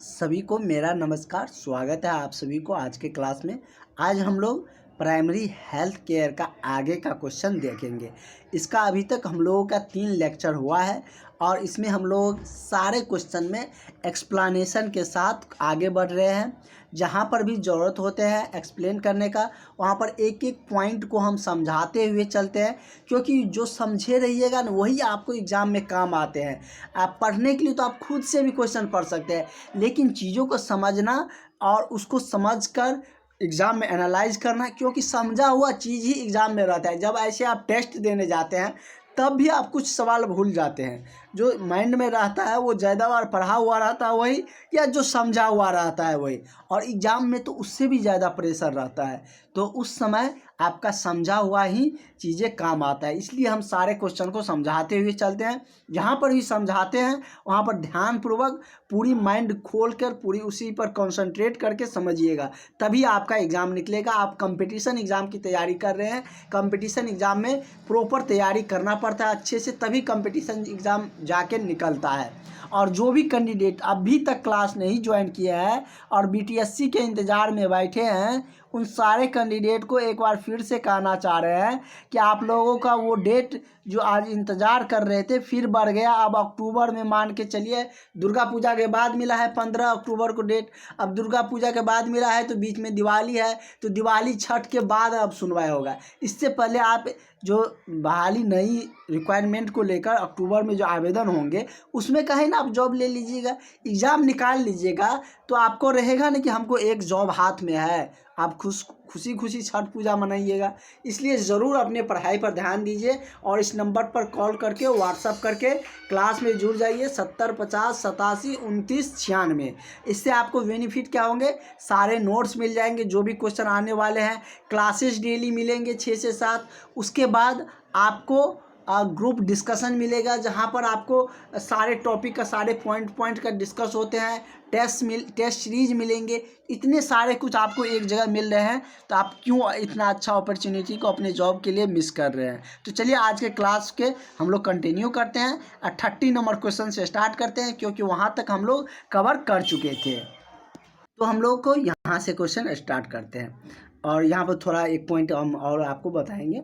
सभी को मेरा नमस्कार। स्वागत है आप सभी को आज के क्लास में। आज हम लोग प्राइमरी हेल्थ केयर का आगे का क्वेश्चन देखेंगे। इसका अभी तक हम लोगों का 3 लेक्चर हुआ है और इसमें हम लोग सारे क्वेश्चन में एक्सप्लेनेशन के साथ आगे बढ़ रहे हैं। जहाँ पर भी ज़रूरत होते हैं एक्सप्लेन करने का, वहाँ पर एक एक पॉइंट को हम समझाते हुए चलते हैं, क्योंकि जो समझे रहिएगा ना वही आपको एग्ज़ाम में काम आते हैं। आप पढ़ने के लिए तो आप खुद से भी क्वेश्चन पढ़ सकते हैं, लेकिन चीज़ों को समझना और उसको समझकर एग्ज़ाम में एनालाइज करना, क्योंकि समझा हुआ चीज़ ही एग्ज़ाम में रहता है। जब ऐसे आप टेस्ट देने जाते हैं तब भी आप कुछ सवाल भूल जाते हैं। जो माइंड में रहता है वो ज़्यादा बार पढ़ा हुआ रहता है वही, या जो समझा हुआ रहता है वही, और एग्ज़ाम में तो उससे भी ज़्यादा प्रेशर रहता है। तो उस समय आपका समझा हुआ ही चीज़ें काम आता है। इसलिए हम सारे क्वेश्चन को समझाते हुए चलते हैं। जहाँ पर भी समझाते हैं वहाँ पर ध्यानपूर्वक पूरी माइंड खोल कर पूरी उसी पर कंसंट्रेट करके समझिएगा, तभी आपका एग्ज़ाम निकलेगा। आप कंपटीशन एग्ज़ाम की तैयारी कर रहे हैं, कंपटीशन एग्ज़ाम में प्रॉपर तैयारी करना पड़ता है अच्छे से, तभी कंपटीशन एग्ज़ाम जाके निकलता है। और जो भी कैंडिडेट अभी तक क्लास नहीं ज्वाइन किया है और बीटीएससी के इंतज़ार में बैठे हैं, उन सारे कैंडिडेट को एक बार फिर से कहना चाह रहे हैं कि आप लोगों का वो डेट जो आज इंतज़ार कर रहे थे फिर बढ़ गया। अब अक्टूबर में मान के चलिए, दुर्गा पूजा के बाद मिला है 15 अक्टूबर को डेट। अब दुर्गा पूजा के बाद मिला है तो बीच में दिवाली है, तो दिवाली छठ के बाद अब सुनवाई होगा। इससे पहले आप जो बहाली नई रिक्वायरमेंट को लेकर अक्टूबर में जो आवेदन होंगे उसमें कहीं ना आप जॉब ले लीजिएगा, एग्ज़ाम निकाल लीजिएगा, तो आपको रहेगा ना कि हमको एक जॉब हाथ में है। आप खुशी खुशी छठ पूजा मनाइएगा। इसलिए ज़रूर अपने पढ़ाई पर ध्यान दीजिए और इस नंबर पर कॉल करके व्हाट्सअप करके क्लास में जुड़ जाइए 70 50 87 29 96। इससे आपको बेनिफिट क्या होंगे, सारे नोट्स मिल जाएंगे, जो भी क्वेश्चन आने वाले हैं, क्लासेस डेली मिलेंगे 6 से 7। उसके बाद आपको ग्रुप डिस्कशन मिलेगा, जहाँ पर आपको सारे टॉपिक का सारे पॉइंट का डिस्कस होते हैं। टेस्ट सीरीज मिलेंगे, इतने सारे कुछ आपको एक जगह मिल रहे हैं, तो आप क्यों इतना अच्छा अपॉर्चुनिटी को अपने जॉब के लिए मिस कर रहे हैं। तो चलिए आज के क्लास के हम लोग कंटिन्यू करते हैं और 30 नंबर क्वेश्चन से स्टार्ट करते हैं, क्योंकि वहाँ तक हम लोग कवर कर चुके थे। तो हम लोग को यहाँ से क्वेश्चन स्टार्ट करते हैं, और यहाँ पर थोड़ा एक पॉइंट हम और आपको बताएंगे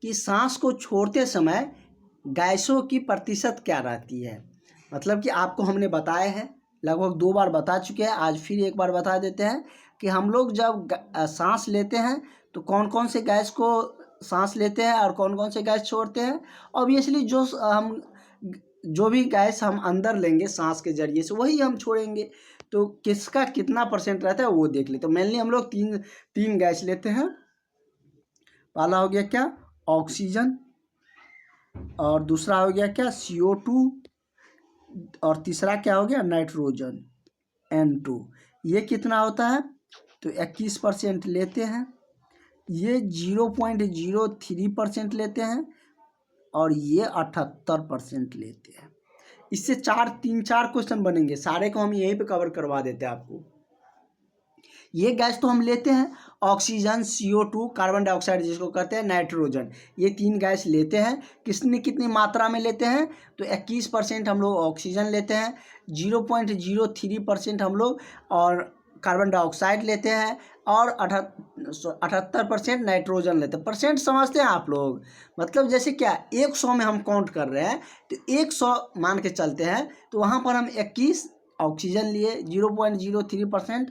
कि सांस को छोड़ते समय गैसों की प्रतिशत क्या रहती है। मतलब कि आपको हमने बताया है, लगभग 2 बार बता चुके हैं, आज फिर एक बार बता देते हैं कि हम लोग जब सांस लेते हैं तो कौन कौन से गैस को सांस लेते हैं और कौन कौन से गैस छोड़ते हैं। ऑब्वियसली जो भी गैस हम अंदर लेंगे सांस के जरिए से वही हम छोड़ेंगे। तो किसका कितना परसेंट रहता है वो देख लेते। तो मेनली हम लोग तीन गैस लेते हैं। पहला हो गया क्या, ऑक्सीजन, और दूसरा हो गया क्या, CO2, और तीसरा क्या हो गया, नाइट्रोजन, N2। ये कितना होता है, तो 21% लेते हैं। ये 0.03% लेते हैं, और ये 78% लेते हैं। इससे 3-4 क्वेश्चन बनेंगे, सारे को हम यहीं पे कवर करवा देते हैं आपको। ये गैस तो हम लेते हैं, ऑक्सीजन, CO2, कार्बन डाइऑक्साइड जिसको कहते हैं, नाइट्रोजन, ये 3 गैस लेते हैं। कितनी मात्रा में लेते हैं, तो 21% हम लोग ऑक्सीजन लेते हैं, 0.03% हम लोग और कार्बन डाइऑक्साइड लेते हैं, और 78% नाइट्रोजन लेते हैं। परसेंट समझते हैं आप लोग, मतलब जैसे क्या 100 में हम काउंट कर रहे हैं तो 100 मान के चलते हैं, तो वहाँ पर हम 21 ऑक्सीजन लिए, 0.03%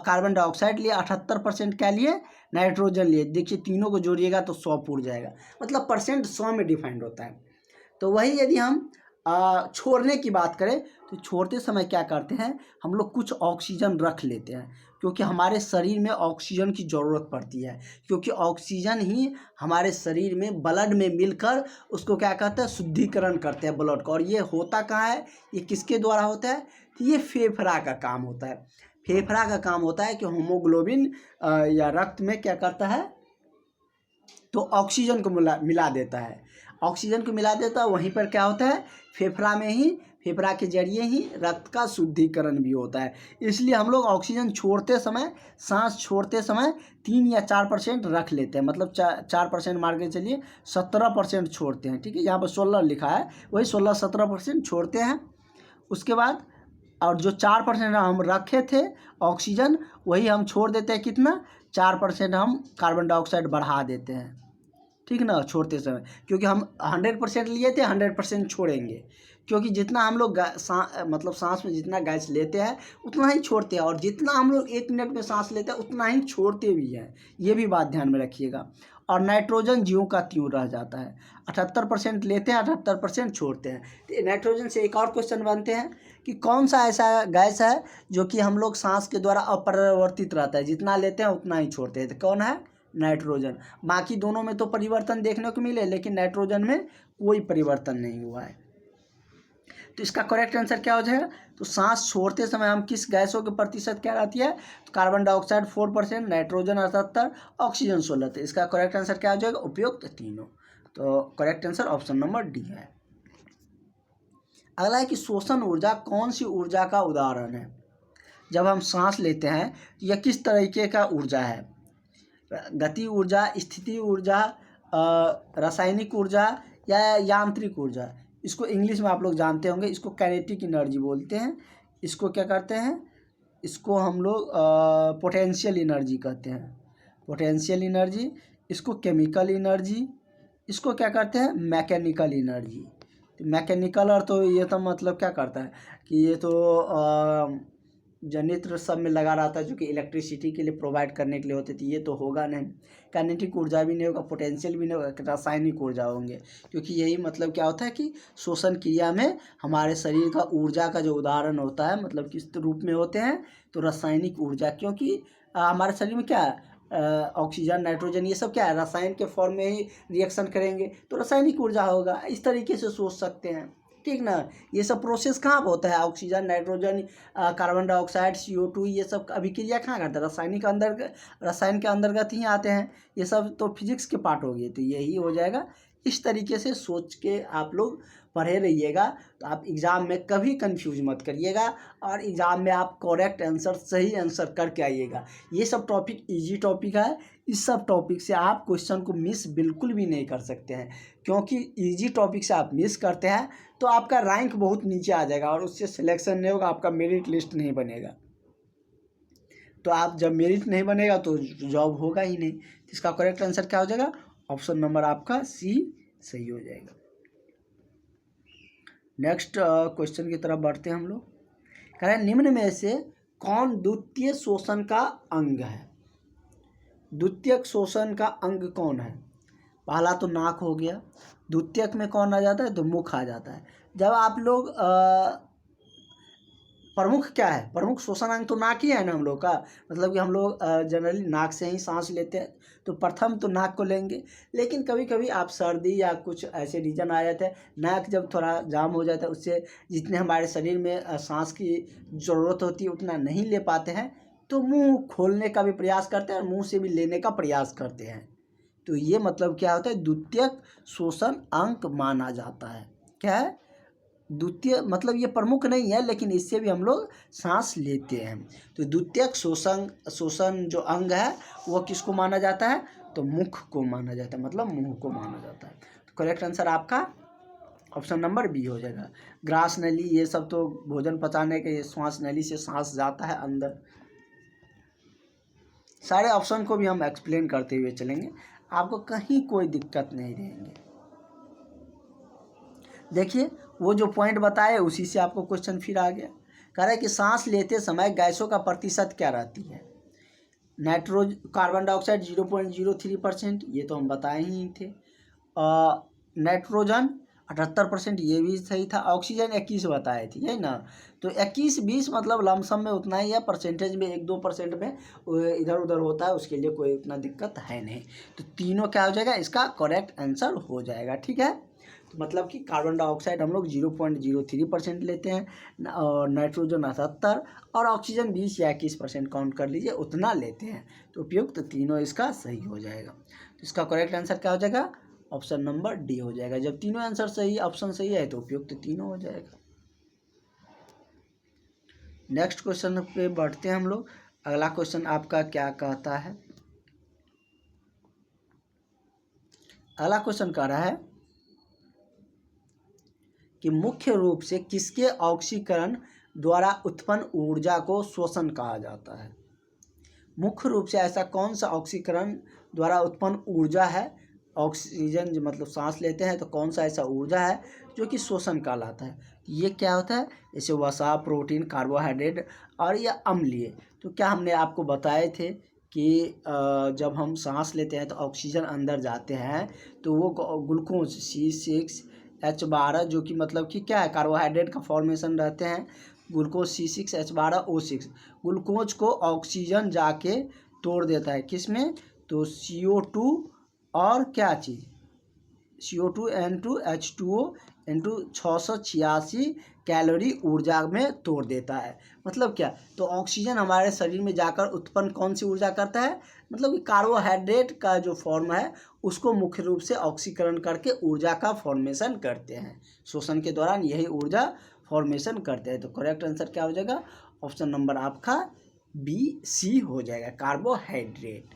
कार्बन डाइऑक्साइड लिए, 78% क्या लिए, नाइट्रोजन लिए। देखिए तीनों को जोड़िएगा तो 100 पूर जाएगा, मतलब परसेंट 100 में डिफाइंड होता है। तो वही यदि हम छोड़ने की बात करें तो छोड़ते समय क्या करते हैं, हम लोग कुछ ऑक्सीजन रख लेते हैं, क्योंकि हमारे शरीर में ऑक्सीजन की ज़रूरत पड़ती है, क्योंकि ऑक्सीजन ही हमारे शरीर में ब्लड में मिलकर उसको क्या कहते हैं, शुद्धिकरण करते हैं ब्लड को। और ये होता कहाँ है, ये किसके द्वारा होता है, तो ये फेफड़ा का काम होता है। फेफड़ा का काम होता है कि हीमोग्लोबिन या रक्त में क्या करता है, तो ऑक्सीजन को मिला देता है। ऑक्सीजन को मिला देता है, वहीं पर क्या होता है, फेफड़ा में ही, फेफड़ा के जरिए ही रक्त का शुद्धिकरण भी होता है। इसलिए हम लोग ऑक्सीजन छोड़ते समय, सांस छोड़ते समय 3 या 4% रख लेते हैं, मतलब 4% मार के चलिए 17% छोड़ते हैं। ठीक है, यहाँ पर 16 लिखा है, वही 16-17% छोड़ते हैं। उसके बाद और जो 4% हम रखे थे ऑक्सीजन, वही हम छोड़ देते हैं। कितना? 4% हम कार्बन डाइऑक्साइड बढ़ा देते हैं, ठीक ना, छोड़ते समय। क्योंकि हम 100% लिए थे, 100% छोड़ेंगे, क्योंकि जितना हम लोग मतलब सांस में जितना गैस लेते हैं उतना ही छोड़ते हैं, और जितना हम लोग 1 मिनट में सांस लेते हैं उतना ही छोड़ते भी हैं। ये भी बात ध्यान में रखिएगा। और नाइट्रोजन ज्यों का त्यों रह जाता है। 78% लेते हैं, 78% छोड़ते हैं। तो नाइट्रोजन से एक और क्वेश्चन बनते हैं कि कौन सा ऐसा गैस है जो कि हम लोग सांस के द्वारा अपरिवर्तित रहता है, जितना लेते हैं उतना ही छोड़ते हैं। तो कौन है? नाइट्रोजन। बाकी दोनों में तो परिवर्तन देखने को मिले, लेकिन नाइट्रोजन में कोई परिवर्तन नहीं हुआ है। तो इसका करेक्ट आंसर क्या हो जाएगा? तो सांस छोड़ते समय हम किस गैसों के प्रतिशत क्या रहती है? तो कार्बन डाइऑक्साइड 4%, नाइट्रोजन 78, ऑक्सीजन 16। तो इसका करेक्ट आंसर क्या हो जाएगा? उपयुक्त तीनों। तो correct answer option number D है। अगला है कि शोषण ऊर्जा कौन सी ऊर्जा का उदाहरण है? जब हम सांस लेते हैं तो यह किस तरीके का ऊर्जा है? गति ऊर्जा, स्थिति ऊर्जा, रासायनिक ऊर्जा या यांत्रिक ऊर्जा? इसको इंग्लिश में आप लोग जानते होंगे, इसको काइनेटिक एनर्जी बोलते हैं। इसको क्या करते हैं? इसको हम लोग पोटेंशियल एनर्जी कहते हैं, पोटेंशियल एनर्जी। इसको केमिकल एनर्जी, इसको क्या कहते हैं? Mechanical energy. तो मैकेनिकल और तो ये तो मतलब क्या करता है कि ये तो जनित्र सब में लगा रहता है, जो कि इलेक्ट्रिसिटी के लिए प्रोवाइड करने के लिए होते थे। ये तो होगा नहीं, काइनेटिक ऊर्जा भी नहीं होगा, पोटेंशियल भी नहीं होगा, रासायनिक ऊर्जा होंगे। क्योंकि यही मतलब क्या होता है कि शोषण क्रिया में हमारे शरीर का ऊर्जा का जो उदाहरण होता है, मतलब किस रूप में होते हैं? तो रासायनिक ऊर्जा। क्योंकि हमारे शरीर में क्या है? ऑक्सीजन, नाइट्रोजन, ये सब क्या है? रसायन के फॉर्म में ही रिएक्शन करेंगे, तो रासायनिक ऊर्जा होगा। इस तरीके से सोच सकते हैं, ठीक ना। ये सब प्रोसेस कहाँ पर होता है? Oxygen, nitrogen, carbon dioxide, CO2, ये सब अभिक्रिया कहाँ करता है? रासायनिक रसायन के अंतर्गत ही आते हैं। ये सब तो फिजिक्स के पार्ट हो गए। तो यही हो जाएगा। इस तरीके से सोच के आप लोग पढ़े रहिएगा, तो आप एग्ज़ाम में कभी कंफ्यूज मत करिएगा, और एग्ज़ाम में आप करेक्ट आंसर, सही आंसर करके आइएगा। ये सब टॉपिक इजी टॉपिक है। इस सब टॉपिक से आप क्वेश्चन को मिस बिल्कुल भी नहीं कर सकते हैं, क्योंकि इजी टॉपिक से आप मिस करते हैं तो आपका रैंक बहुत नीचे आ जाएगा, और उससे सिलेक्शन नहीं होगा, आपका मेरिट लिस्ट नहीं बनेगा। तो आप जब मेरिट नहीं बनेगा तो जॉब होगा ही नहीं। इसका करेक्ट आंसर क्या हो जाएगा? ऑप्शन नंबर आपका सी सही हो जाएगा। नेक्स्ट क्वेश्चन की तरफ बढ़ते हैं हम लोग। कह रहे हैं निम्न में से कौन द्वितीय शोषण का अंग है? द्वितीयक शोषण का अंग कौन है? पहला तो नाक हो गया, द्वितीयक में कौन आ जाता है? तो मुख आ जाता है। जब आप लोग प्रमुख क्या है? प्रमुख शोषण अंग तो नाक ही है ना हम लोग का। मतलब कि हम लोग जनरली नाक से ही सांस लेते हैं, तो प्रथम तो नाक को लेंगे। लेकिन कभी कभी आप सर्दी या कुछ ऐसे रीजन आ जाते हैं, नाक जब थोड़ा जाम हो जाता है, उससे जितने हमारे शरीर में सांस की ज़रूरत होती है उतना नहीं ले पाते हैं, तो मुंह खोलने का भी प्रयास करते हैं और मुंह से भी लेने का प्रयास करते हैं। तो ये मतलब क्या होता है? द्वितीयक शोषण अंग माना जाता है। क्या है? द्वितीय मतलब ये प्रमुख नहीं है, लेकिन इससे भी हम लोग सांस लेते हैं। तो द्वितीयक शोषण जो अंग है वो किसको माना जाता है? तो मुख को माना जाता है, मतलब मुंह को माना जाता है। तो करेक्ट आंसर आपका ऑप्शन नंबर बी हो जाएगा। ग्रास नली, ये सब तो भोजन पचाने के, श्वास नली से सांस जाता है अंदर। सारे ऑप्शन को भी हम एक्सप्लेन करते हुए चलेंगे, आपको कहीं कोई दिक्कत नहीं रहेंगे। देखिए वो जो पॉइंट बताए उसी से आपको क्वेश्चन फिर आ गया। कह रहा है कि सांस लेते समय गैसों का प्रतिशत क्या रहती है? कार्बन डाइऑक्साइड 0.03%, ये तो हम बताए ही थे। नाइट्रोजन 78%, ये भी सही था। ऑक्सीजन 21 बताए थे, यही ना। तो 21-20 मतलब लमसम में उतना ही है, परसेंटेज में 1-2% में इधर उधर होता है, उसके लिए कोई उतना दिक्कत है नहीं। तो तीनों क्या हो जाएगा? इसका करेक्ट आंसर हो जाएगा, ठीक है। तो मतलब कि कार्बन डाइऑक्साइड हम लोग 0.03% लेते हैं, और नाइट्रोजन 78, और ऑक्सीजन 20 या 21% काउंट कर लीजिए, उतना लेते हैं। तो उपयुक्त तीनों इसका सही हो जाएगा। तो इसका करेक्ट आंसर क्या हो जाएगा? ऑप्शन नंबर डी हो जाएगा। जब तीनों आंसर सही, ऑप्शन सही है, तो उपयुक्त तीनों हो जाएगा। नेक्स्ट क्वेश्चन पे बढ़ते हैं हम लोग। अगला क्वेश्चन आपका क्या कहता है? अगला क्वेश्चन कह रहा है कि मुख्य रूप से किसके ऑक्सीकरण द्वारा उत्पन्न ऊर्जा को श्वसन कहा जाता है। मुख्य रूप से ऐसा कौन सा ऑक्सीकरण द्वारा उत्पन्न ऊर्जा है, ऑक्सीजन जो मतलब सांस लेते हैं तो कौन सा ऐसा ऊर्जा है जो कि श्वसन कहलाता है। ये क्या होता है, जैसे वसा, प्रोटीन, कार्बोहाइड्रेट और या अम्लीय। तो क्या हमने आपको बताए थे कि जब हम सांस लेते हैं तो ऑक्सीजन अंदर जाते हैं तो वो ग्लूकोज C6H12 जो कि मतलब कि क्या है, कार्बोहाइड्रेट का फॉर्मेशन रहते हैं, ग्लूकोज C6H12O6, ग्लूकोज को ऑक्सीजन जाके तोड़ देता है किस में, तो CO2 और क्या चीज़, CO2 N2 H2O into 686 calorie ऊर्जा में तोड़ देता है। मतलब क्या, तो ऑक्सीजन हमारे शरीर में जाकर उत्पन्न कौन सी ऊर्जा करता है, मतलब कि कार्बोहाइड्रेट का जो फॉर्म है उसको मुख्य रूप से ऑक्सीकरण करके ऊर्जा का फॉर्मेशन करते हैं। श्वसन के दौरान यही ऊर्जा फॉर्मेशन करते हैं। तो करेक्ट आंसर क्या हो जाएगा, ऑप्शन नंबर आपका B, C हो जाएगा, कार्बोहाइड्रेट।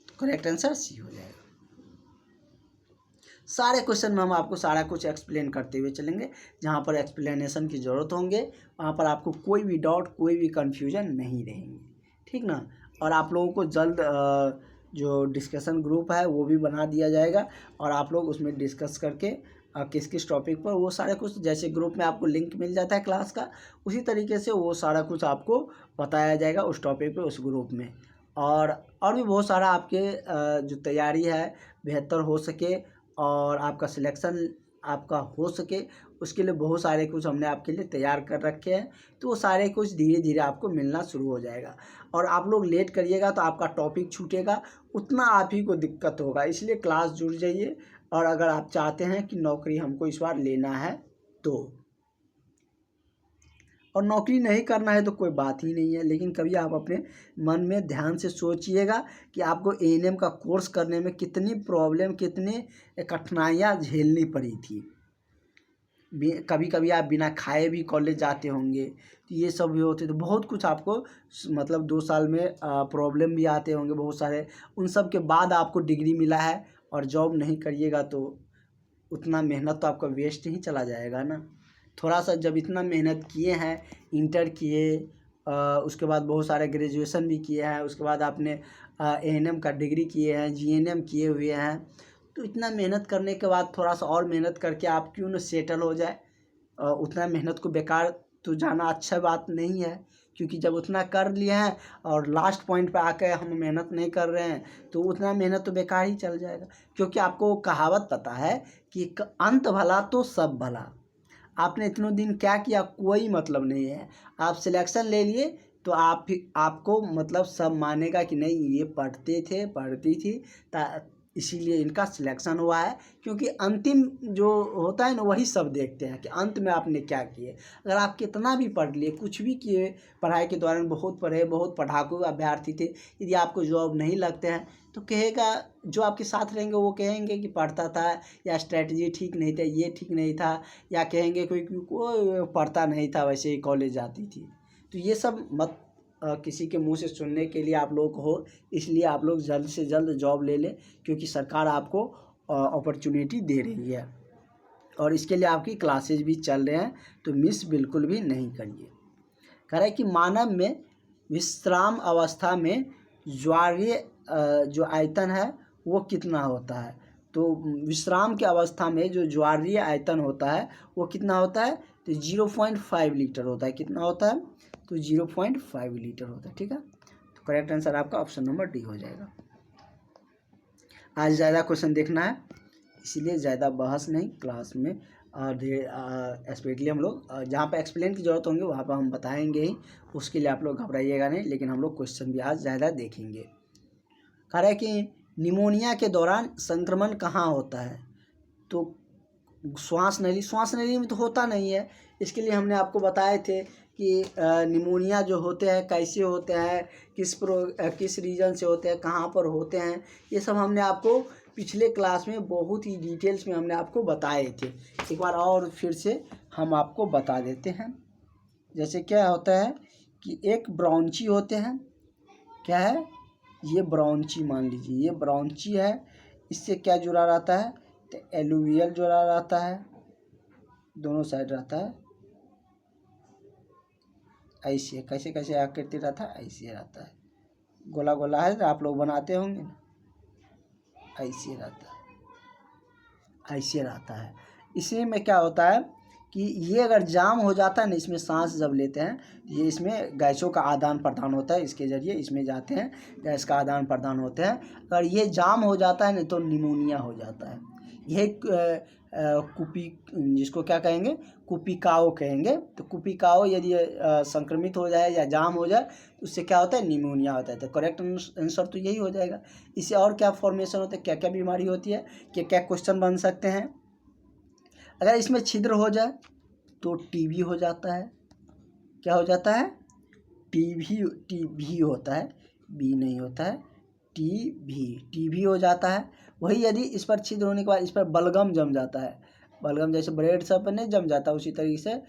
तो करेक्ट आंसर C हो जाएगा। सारे क्वेश्चन में हम आपको सारा कुछ एक्सप्लेन करते हुए चलेंगे, जहाँ पर एक्सप्लेनेशन की ज़रूरत होंगे वहाँ पर आपको कोई भी डाउट, कोई भी कन्फ्यूजन नहीं रहेंगे, ठीक ना। और आप लोगों को जल्द जो डिस्कशन ग्रुप है वो भी बना दिया जाएगा और आप लोग उसमें डिस्कस करके किस किस टॉपिक पर, वो सारा कुछ जैसे ग्रुप में आपको लिंक मिल जाता है क्लास का, उसी तरीके से वो सारा कुछ आपको बताया जाएगा उस टॉपिक पे, उस ग्रुप में। और भी बहुत सारा आपके जो तैयारी है बेहतर हो सके और आपका सिलेक्शन आपका हो सके, उसके लिए बहुत सारे कुछ हमने आपके लिए तैयार कर रखे हैं। तो वो सारे कुछ धीरे धीरे आपको मिलना शुरू हो जाएगा। और आप लोग लेट करिएगा तो आपका टॉपिक छूटेगा, उतना आप ही को दिक्कत होगा। इसलिए क्लास जुड़ जाइए। और अगर आप चाहते हैं कि नौकरी हमको इस बार लेना है तो, और नौकरी नहीं करना है तो कोई बात ही नहीं है, लेकिन कभी आप अपने मन में ध्यान से सोचिएगा कि आपको A&M का कोर्स करने में कितनी प्रॉब्लम, कितनी कठिनाइयाँ झेलनी पड़ी थी। कभी कभी आप बिना खाए भी कॉलेज जाते होंगे, तो ये सब भी होते, तो बहुत कुछ आपको मतलब 2 साल में प्रॉब्लम भी आते होंगे बहुत सारे। उन सब के बाद आपको डिग्री मिला है, और जॉब नहीं करिएगा तो उतना मेहनत तो आपका वेस्ट ही चला जाएगा ना। थोड़ा सा जब इतना मेहनत किए हैं, इंटर किए, उसके बाद बहुत सारे ग्रेजुएशन भी किए हैं, उसके बाद आपने A&M का डिग्री किए हैं, GNM किए हुए हैं, तो इतना मेहनत करने के बाद थोड़ा सा और मेहनत करके आप क्यों न सेटल हो जाए। उतना मेहनत को बेकार तो जाना अच्छा बात नहीं है, क्योंकि जब उतना कर लिए हैं और लास्ट पॉइंट पे आकर हम मेहनत नहीं कर रहे हैं तो उतना मेहनत तो बेकार ही चल जाएगा। क्योंकि आपको कहावत पता है कि अंत भला तो सब भला। आपने इतने दिन क्या किया कोई मतलब नहीं है, आप सिलेक्शन ले लिए तो आपको मतलब सब मानेगा कि नहीं ये पढ़ते थे, पढ़ती थी, इसीलिए इनका सिलेक्शन हुआ है। क्योंकि अंतिम जो होता है ना वही सब देखते हैं कि अंत में आपने क्या किए। अगर आप कितना भी पढ़ लिए, कुछ भी किए, पढ़ाई के दौरान बहुत पढ़े, बहुत पढ़ाकू अभ्यर्थी थे, यदि आपको जॉब नहीं लगते हैं तो कहेगा, जो आपके साथ रहेंगे वो कहेंगे कि पढ़ता था, या स्ट्रैटेजी ठीक नहीं था, ये ठीक नहीं था, या कहेंगे कोई पढ़ता नहीं था वैसे ही कॉलेज जाती थी। तो ये सब मत किसी के मुंह से सुनने के लिए आप लोग हो, इसलिए आप लोग जल्द से जल्द जॉब ले लें, क्योंकि सरकार आपको अपॉर्चुनिटी दे रही है और इसके लिए आपकी क्लासेज भी चल रहे हैं, तो मिस बिल्कुल भी नहीं करिए। कह रहा है कि मानव में विश्राम अवस्था में ज्वारीय जो आयतन है वो कितना होता है। तो विश्राम की अवस्था में जो ज्वारीय आयतन होता है वो कितना होता है, तो 0.5 लीटर होता है। कितना होता है, तो 0.5 लीटर होता है, ठीक है। तो करेक्ट आंसर आपका ऑप्शन नंबर डी हो जाएगा। आज ज़्यादा क्वेश्चन देखना है, इसीलिए ज़्यादा बहस नहीं क्लास में, स्पेशली हम लोग जहाँ पे एक्सप्लेन की ज़रूरत होंगे वहाँ पर हम बताएंगे ही, उसके लिए आप लोग घबराइएगा नहीं, लेकिन हम लोग क्वेश्चन भी आज ज़्यादा देखेंगे। कह रहा है कि निमोनिया के दौरान संक्रमण कहाँ होता है, तो श्वास नली में तो होता नहीं है। इसके लिए हमने आपको बताए थे कि निमोनिया जो होते हैं कैसे होते हैं, किस रीजन से होते हैं, कहाँ पर होते हैं, ये सब हमने आपको पिछले क्लास में बहुत ही डिटेल्स में हमने आपको बताए थे। एक बार और फिर से हम आपको बता देते हैं। जैसे क्या होता है कि एक ब्रांची होते हैं, क्या है ये ब्रांची, मान लीजिए ये ब्रांची है, इससे क्या जुड़ा रहता है, तो एलुवियल जुड़ा रहता है, दोनों साइड रहता है, ऐसे कैसे कैसे आकृति रहता है, ऐसे रहता है, गोला गोला है, आप लोग बनाते होंगे ना, ऐसे रहता है, ऐसे रहता है। इसी में क्या होता है कि ये अगर जाम हो जाता है ना, इसमें सांस जब लेते हैं ये इसमें गैसों का आदान प्रदान होता है, इसके ज़रिए इसमें जाते हैं, गैस का आदान प्रदान होते हैं। अगर ये जाम हो जाता है ना तो निमोनिया हो जाता है। यह कुपी, जिसको क्या कहेंगे, कुपिकाओ कहेंगे। तो कुपिकाओ यदि संक्रमित हो जाए या जाम हो जाए तो उससे क्या होता है, निमोनिया होता है। तो करेक्ट आंसर तो यही हो जाएगा। इससे और क्या फॉर्मेशन होता है, क्या क्या बीमारी होती है, क्या क्या क्वेश्चन बन सकते हैं। अगर इसमें छिद्र हो जाए तो टीबी हो जाता है। क्या हो जाता है, टीबी होता है, बी नहीं होता है, टीबी हो जाता है। वही यदि इस पर छिद्र होने के बाद इस पर बलगम जम जाता है, बलगम जैसे ब्रेड सब पर नहीं जम जाता, उसी तरीके से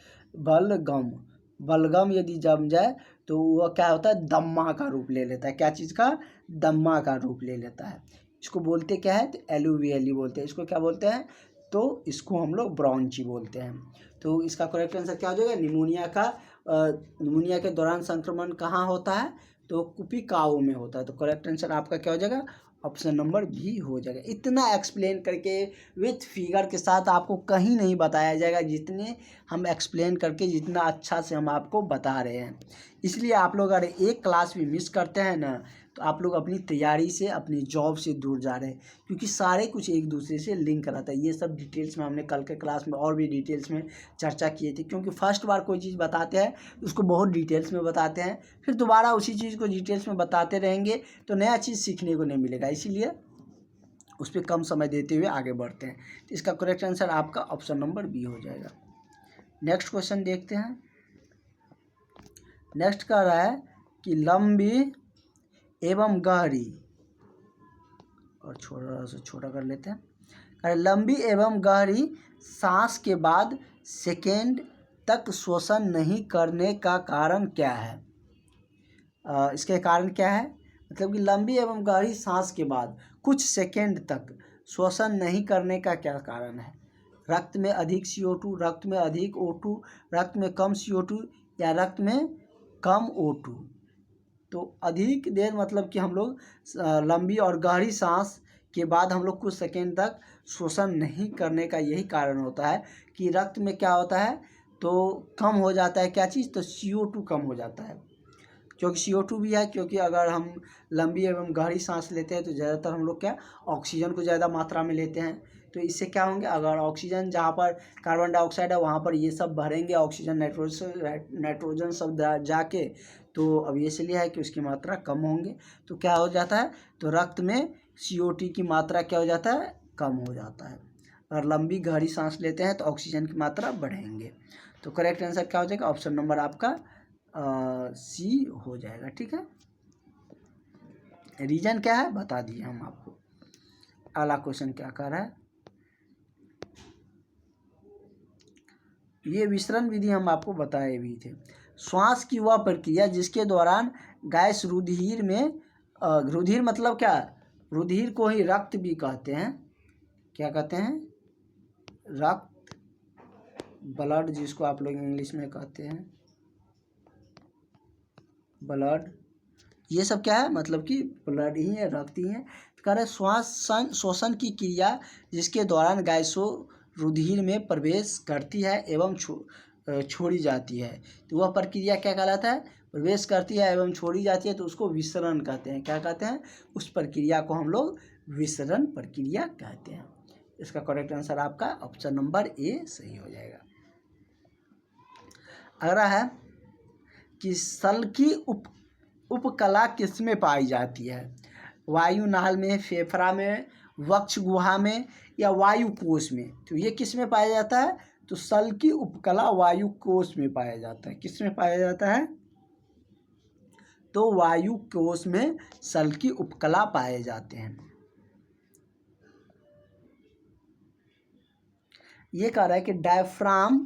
बलगम यदि जम जाए तो वह क्या होता है, दम्मा का रूप ले लेता है। क्या चीज़ का, दम्मा का रूप ले लेता है। इसको बोलते क्या है, तो एलुवियली बोलते हैं। इसको क्या बोलते हैं, तो इसको हम लोग ब्रॉन्ची बोलते हैं। तो इसका करेक्ट आंसर क्या हो जाएगा, निमोनिया के दौरान संक्रमण कहाँ होता है, तो कुपिकाओ में होता है। तो करेक्ट आंसर आपका क्या हो जाएगा, ऑप्शन नंबर बी हो जाएगा। इतना एक्सप्लेन करके विथ फिगर के साथ आपको कहीं नहीं बताया जाएगा जितने हम एक्सप्लेन करके, जितना अच्छा से हम आपको बता रहे हैं। इसलिए आप लोग अगर एक क्लास भी मिस करते हैं ना तो आप लोग अपनी तैयारी से, अपनी जॉब से दूर जा रहे हैं, क्योंकि सारे कुछ एक दूसरे से लिंक रहता है। ये सब डिटेल्स में हमने कल के क्लास में और भी डिटेल्स में चर्चा किए थे। क्योंकि फर्स्ट बार कोई चीज़ बताते हैं उसको बहुत डिटेल्स में बताते हैं, फिर दोबारा उसी चीज़ को डिटेल्स में बताते रहेंगे तो नया चीज़ सीखने को नहीं मिलेगा। इसीलिए उस पर कम समय देते हुए आगे बढ़ते हैं। तो इसका करेक्ट आंसर आपका ऑप्शन नंबर बी हो जाएगा। नेक्स्ट क्वेश्चन देखते हैं। नेक्स्ट कह रहा है कि लंबी एवं गहरी, और छोटा से छोटा कर लेते हैं, अरे लंबी एवं गहरी सांस के बाद सेकेंड तक श्वसन नहीं करने का कारण क्या है। इसके कारण क्या है, मतलब कि लंबी एवं गहरी सांस के बाद कुछ सेकेंड तक श्वसन नहीं करने का क्या कारण है। रक्त में अधिक CO2, रक्त में अधिक O2, रक्त में कम CO2 या रक्त में कम O2। तो अधिक देर मतलब कि हम लोग लंबी और गहरी सांस के बाद हम लोग कुछ सेकेंड तक श्वसन नहीं करने का यही कारण होता है कि रक्त में क्या होता है, तो कम हो जाता है क्या चीज़, तो CO2 कम हो जाता है। क्योंकि CO2 भी है, क्योंकि अगर हम लंबी एवं गहरी सांस लेते हैं तो ज़्यादातर हम लोग क्या, ऑक्सीजन को ज़्यादा मात्रा में लेते हैं। तो इससे क्या होंगे, अगर ऑक्सीजन जहाँ पर कार्बन डाइऑक्साइड है वहाँ पर ये सब भरेंगे, ऑक्सीजन नाइट्रोजन सब जाके, तो अब ये इसलिए है कि उसकी मात्रा कम होंगे। तो क्या हो जाता है, तो रक्त में CO2 की मात्रा क्या हो जाता है, कम हो जाता है। अगर लंबी गहरी सांस लेते हैं तो ऑक्सीजन की मात्रा बढ़ेंगे। तो करेक्ट आंसर क्या हो जाएगा, ऑप्शन नंबर आपका सी हो जाएगा। ठीक है, रीजन क्या है बता दिए हम आपको। अगला क्वेश्चन क्या कह रहा है, ये विसरण विधि हम आपको बताए भी थे। श्वास की वह प्रक्रिया जिसके दौरान गैस रुधिर में, रुधिर मतलब क्या, रुधिर को ही रक्त भी कहते हैं। क्या कहते हैं, रक्त, ब्लड जिसको आप लोग इंग्लिश में कहते हैं ब्लड, ये सब क्या है, मतलब कि ब्लड ही है, रक्त ही है। कह रहे श्वसन की क्रिया जिसके दौरान गैसों रुधिर में प्रवेश करती है एवं छोड़ी जाती है, तो वह प्रक्रिया क्या कहलाता है, प्रवेश करती है एवं छोड़ी जाती है, तो उसको विसरण कहते हैं। क्या कहते हैं, उस प्रक्रिया को हम लोग विसरण प्रक्रिया कहते हैं। इसका करेक्ट आंसर आपका ऑप्शन नंबर ए सही हो जाएगा। अगला है कि सल की उपकला किसमें पाई जाती है, वायुनाल में, फेफड़ा में, वक्ष गुहा में या वायु कोश में। तो ये किस में पाया जाता है, तो सल की उपकला वायु कोश में पाया जाता है। किस में पाया जाता है, तो वायु कोश में सल की उपकला पाए जाते हैं। ये कह रहा है कि डायफ्राम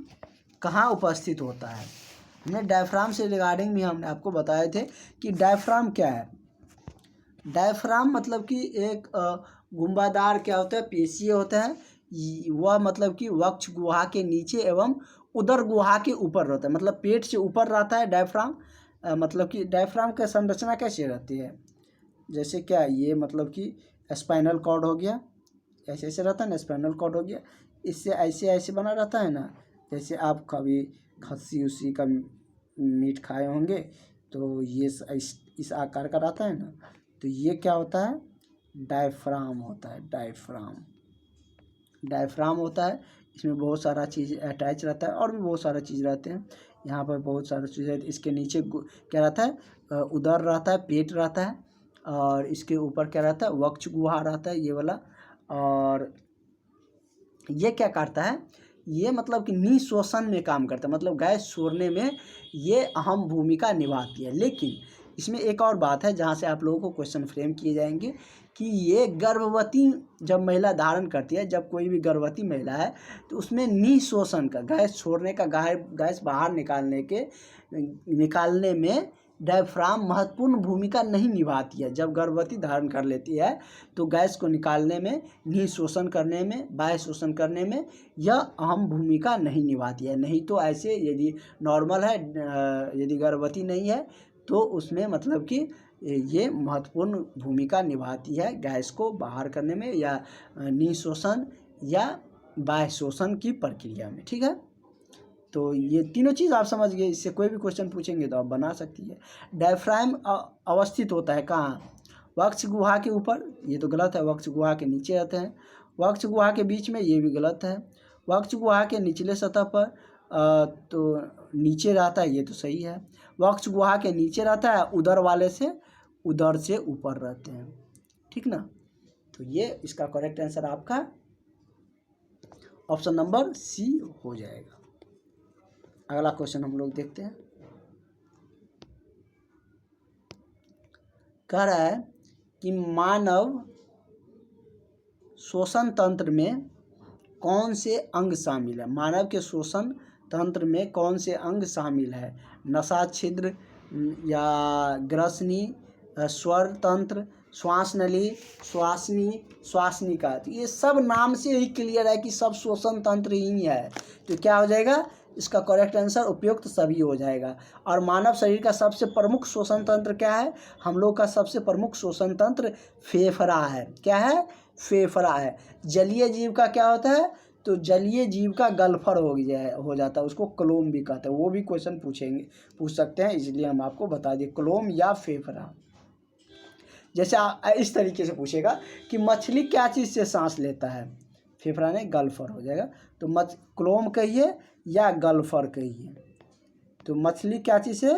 कहाँ उपस्थित होता है। हमने डायफ्राम से रिगार्डिंग भी हमने आपको बताए थे कि डायफ्राम क्या है। डायफ्राम मतलब कि एक गुंबादार क्या होता है, पेशीय होता है। वह मतलब कि वक्ष गुहा के नीचे एवं उदर गुहा के ऊपर रहता है, मतलब पेट से ऊपर रहता है डायफ्राम। मतलब कि डायफ्राम का संरचना कैसे रहती है, जैसे क्या ये मतलब कि स्पाइनल कॉर्ड हो गया, ऐसे ऐसे रहता है ना, स्पाइनल कॉर्ड हो गया, इससे ऐसे ऐसे बना रहता है ना। जैसे आप कभी खस्सी उसी का मीट खाए होंगे तो ये इस आकार का रहता है ना, तो ये क्या होता है, डायफ्राम होता है। डायफ्राम होता है, इसमें बहुत सारा चीज़ अटैच रहता है और भी बहुत सारा चीज़ रहते हैं। यहाँ पर बहुत सारा चीज़ है। इसके नीचे क्या रहता है, उदर रहता है, पेट रहता है, और इसके ऊपर क्या रहता है, वक्ष गुहा रहता है, ये वाला। और ये क्या करता है, ये मतलब कि निःशोषण में काम करता है, मतलब गैस छोड़ने में ये अहम भूमिका निभाती है। लेकिन इसमें एक और बात है जहाँ से आप लोगों को क्वेश्चन फ्रेम किए जाएंगे कि ये गर्भवती जब महिला धारण करती है, जब कोई भी गर्भवती महिला है तो उसमें निःशोषण का, गैस छोड़ने का, गैस बाहर निकालने में डायफ्राम महत्वपूर्ण भूमिका नहीं निभाती है। जब गर्भवती धारण कर लेती है तो गैस को निकालने में, निःशोषण करने में, बाह्य शोषण करने में यह अहम भूमिका नहीं निभाती है। नहीं तो ऐसे यदि नॉर्मल है, यदि गर्भवती नहीं है तो उसमें मतलब कि ये महत्वपूर्ण भूमिका निभाती है गैस को बाहर करने में, या निःशोषण या बाह्य शोषण की प्रक्रिया में। ठीक है, तो ये तीनों चीज़ आप समझ गए। इससे कोई भी क्वेश्चन पूछेंगे तो आप बना सकती है। डायफ्राम अवस्थित होता है कहाँ, वक्ष गुहा के ऊपर, ये तो गलत है, वक्ष गुहा के नीचे रहते हैं। वक्ष गुहा के बीच में, ये भी गलत है। वक्ष गुहा के निचले सतह पर तो नीचे रहता है, ये तो सही है। वक्ष गुहा के नीचे रहता है, उदर वाले से, उदर से ऊपर रहते हैं। ठीक ना, तो ये इसका करेक्ट आंसर आपका ऑप्शन नंबर सी हो जाएगा। अगला क्वेश्चन हम लोग देखते हैं। कह रहा है कि मानव श्वसन तंत्र में कौन से अंग शामिल है, मानव के श्वसन तंत्र में कौन से अंग शामिल है, नसा छिद्र या ग्रसनी, स्वर तंत्र, श्वास नली, श्वासनिका। तो ये सब नाम से ही क्लियर है कि सब श्वसन तंत्र ही है। तो क्या हो जाएगा, इसका करेक्ट आंसर उपयुक्त सभी हो जाएगा। और मानव शरीर का सबसे प्रमुख श्वसन तंत्र क्या है, हम लोग का सबसे प्रमुख श्वसन तंत्र फेफड़ा है। क्या है, फेफड़ा है। जलीय जीव का क्या होता है, तो जलीय जीव का गल्फर हो जाता है, उसको क्लोम भी कहते हैं। वो भी क्वेश्चन पूछ सकते हैं, इसलिए हम आपको बता दें, क्लोम या फेफड़ा। जैसे इस तरीके से पूछेगा कि मछली क्या चीज़ से सांस लेता है, फेफड़ा ने गल्फर हो जाएगा। तो क्लोम कहिए या गल्फर कहिए, तो मछली क्या चीज़ से,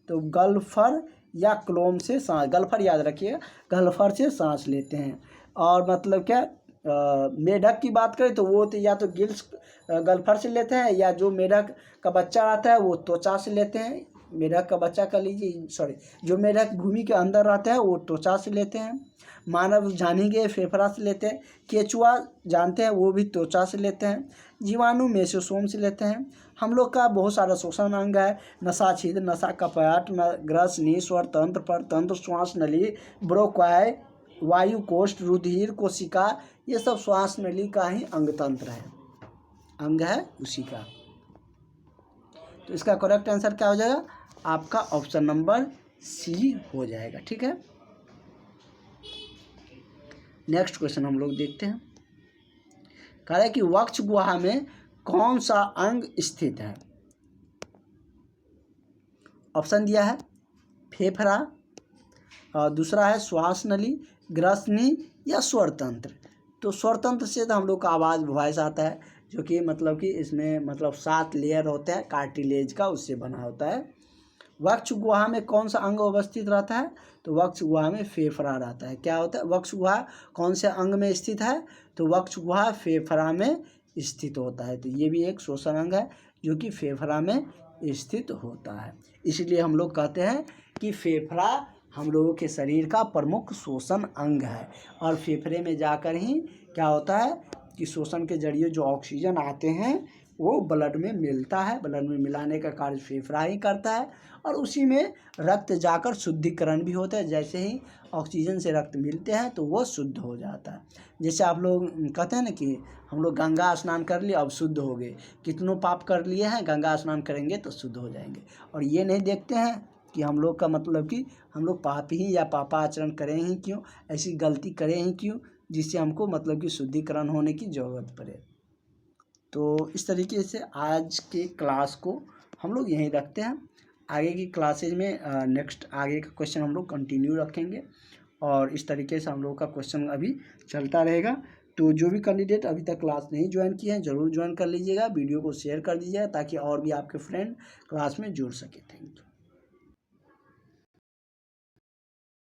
तो गल्फर या क्लोम से सांस, गल्फर याद रखिएगा, गल्फर से सांस लेते हैं। और मतलब क्या, मेढक की बात करें तो वो तो या तो गिल्स गल्फर से लेते हैं, या जो मेढक का बच्चा आता है वो त्वचा से लेते हैं। मेढक का बच्चा का लीजिए, सॉरी, जो मेढक भूमि के अंदर रहता है वो त्वचा से लेते हैं। मानव जानेंगे फेफड़ा से लेते हैं। केचुआ जानते हैं, वो भी त्वचा से लेते हैं। जीवाणु मेसोसोम से लेते हैं। हम लोग का बहुत सारा श्वसन अंग है, नसा छिद्र, नसा कपाट, ग्रसनी, स्वर तंत्र, परतंत्र, श्वास नली, ब्रोक्वाय, वायु कोष्ठ, रुधिर, कोशिका, ये सब श्वास नली का ही अंग तंत्र है, अंग है उसी का। तो इसका करेक्ट आंसर क्या हो जाएगा, आपका ऑप्शन नंबर सी हो जाएगा। ठीक है, नेक्स्ट क्वेश्चन हम लोग देखते हैं। कह रहा है कि वक्ष गुहा में कौन सा अंग स्थित है। ऑप्शन दिया है फेफड़ा, और दूसरा है श्वास नली, ग्रसनी या स्वर तंत्र। तो स्वर तंत्र से तो हम लोग का आवाज़ वॉइस आता है, जो कि मतलब कि इसमें मतलब 7 लेयर होते हैं कार्टिलेज का, उससे बना होता है। वक्ष गुहा में कौन सा अंग अवस्थित रहता है, तो वक्ष गुहा में फेफड़ा रहता है। क्या होता है, वक्ष गुहा कौन से अंग में स्थित है, तो वक्ष गुहा फेफड़ा में स्थित होता है। तो ये भी एक श्वसन अंग है जो कि फेफड़ा में स्थित होता है। इसलिए हम लोग कहते हैं कि फेफड़ा हम लोगों के शरीर का प्रमुख श्वसन अंग है, और फेफड़े में जाकर ही क्या होता है कि श्वसन के जरिए जो ऑक्सीजन आते हैं वो ब्लड में मिलता है। ब्लड में मिलाने का कार्य फेफड़ा ही करता है और उसी में रक्त जाकर शुद्धिकरण भी होता है। जैसे ही ऑक्सीजन से रक्त मिलते हैं तो वो शुद्ध हो जाता है। जैसे आप लोग कहते हैं ना कि हम लोग गंगा स्नान कर लिए अब शुद्ध हो गए, कितनों पाप कर लिए हैं, गंगा स्नान करेंगे तो शुद्ध हो जाएंगे। और ये नहीं देखते हैं कि हम लोग का मतलब कि हम लोग पाप ही या पापाचरण करें ही क्यों, ऐसी गलती करें ही क्यों जिससे हमको मतलब कि शुद्धिकरण होने की ज़रूरत पड़े। तो इस तरीके से आज के क्लास को हम लोग यहीं रखते हैं। आगे की क्लासेज में नेक्स्ट आगे का क्वेश्चन हम लोग कंटिन्यू रखेंगे और इस तरीके से हम लोग का क्वेश्चन अभी चलता रहेगा। तो जो भी कैंडिडेट अभी तक क्लास नहीं ज्वाइन किए हैं ज़रूर ज्वाइन कर लीजिएगा, वीडियो को शेयर कर दीजिएगा ताकि और भी आपके फ्रेंड क्लास में जुड़ सके। Thank you.